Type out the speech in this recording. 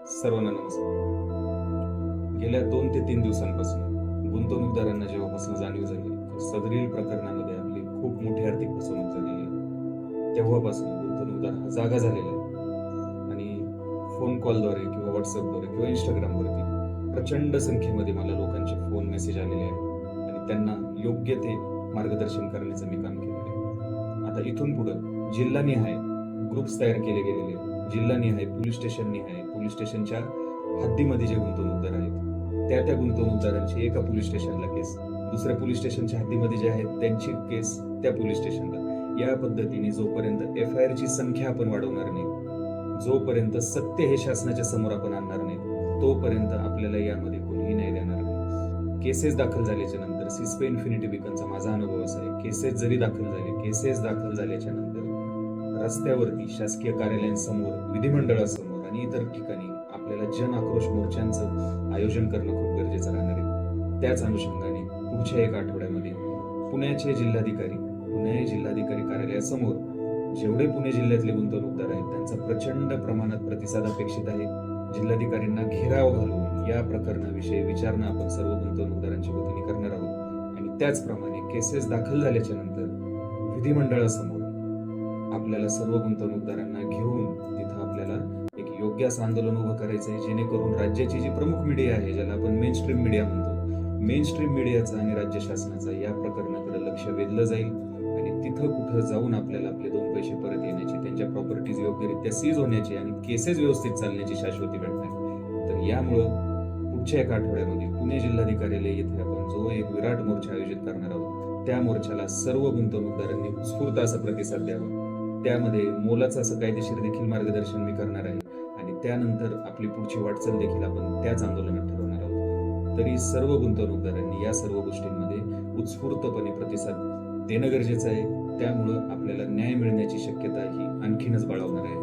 सर्वांना नमस्कार. गेल्या 2 ते 3 दिवसांपासून गुंतवणूकदारांना जेव्हापासून जाणीव झाली की सदरील प्रकरणामध्ये आपली खूप मोठी आर्थिक फसवणूक झालेली आहे, तेव्हापासून गुंतवणूकदार हा जागा झालेला आहे आणि फोन कॉलद्वारे किंवा व्हॉट्सअपद्वारे किंवा इंस्टाग्रामवरती प्रचंड संख्येमध्ये मला लोकांचे फोन मेसेज आलेले आहेत आणि त्यांना योग्य ते मार्गदर्शन करण्याचं मी काम केलेलं आहे. आता इथून पुढं जिल्हानिहाय ग्रुप्स तयार केले गेलेले आहेत. जिल्हानिहाय पोलीस स्टेशनच्या हद्दीमध्ये जे गुंतवणूकदार आहेत त्या गुंतवणूकदारांची एका पोलीस स्टेशनला केस, दुसऱ्या पोलीस स्टेशनच्या हद्दीमध्ये जे आहेत त्यांची केस त्या पोलीस स्टेशनला. या पद्धतीने जोपर्यंत FIR ची संख्या आपण वाढवणार नाही, जोपर्यंत सत्य हे शासनाच्या समोर आपण आणणार नाही, तोपर्यंत आपल्याला यामध्ये कोणीही न्याय देणार नाही. केसेस दाखल झाल्याच्या नंतर सिस्पे इन्फिनिटी बीकॉनचा माझा अनुभव असा आहे, केसेस दाखल झाल्याच्या नंतर रस्त्यावरती, शासकीय कार्यालयांसमोर, विधिमंडळासमोर आणि इतर ठिकाणी आपल्याला जन आक्रोश मोर्चांचं आयोजन करणं खूप गरजेचं राहणार आहे. त्याच अनुषंगाने पुढच्या 1 आठवड्यामध्ये पुणे जिल्हाधिकारी कार्यालयासमोर जेवढे पुणे जिल्ह्यातले गुंतवणूकदार आहेत त्यांचा प्रचंड प्रमाणात प्रतिसाद अपेक्षित आहे. जिल्हाधिकाऱ्यांना घेराव घालून या प्रकरणाविषयी विचारणा आपण सर्व गुंतवणूकदारांच्या वतीने करणार आहोत आणि त्याचप्रमाणे केसेस दाखल झाल्याच्या नंतर विधिमंडळासमोर आपल्याला सर्व गुंतवणूकदारांना घेऊन तिथं आपल्याला एक योग्य असं आंदोलन उभं करायचं आहे, जेणेकरून राज्याची जी प्रमुख मीडिया आहे, ज्याला आपण मेन स्ट्रीम मीडिया म्हणतो, मेन स्ट्रीम मीडियाचा आणि राज्य शासनाचा या प्रकरणाकडे लक्ष वेधलं जाईल आणि तिथं कुठं जाऊन आपल्याला आपले 2 पैसे परत येण्याची, त्यांच्या प्रॉपर्टीज योग्यरित्या सीज होण्याची आणि केसेस व्यवस्थित चालण्याची शाश्वती भेटणार. तर यामुळं पुढच्या 1 आठवड्यामध्ये पुणे जिल्हाधिकारी येथे आपण जो एक विराट मोर्चा आयोजित करणार आहोत, त्या मोर्चाला सर्व गुंतवणूकदारांनी उत्स्फूर्त असा प्रतिसाद द्यावा. त्यामध्ये मोलाचं असं कायदेशीर देखील मार्गदर्शन मी करणार आहे आणि त्यानंतर आपली पुढची वाटचाल देखील आपण त्याच आंदोलनात ठरवणार आहोत. तरी सर्व गुंतवणूकदारांनी या सर्व गोष्टींमध्ये उत्स्फूर्तपणे प्रतिसाद देणं गरजेचं आहे. त्यामुळं आपल्याला न्याय मिळण्याची शक्यता ही आणखीनच बळावणार आहे.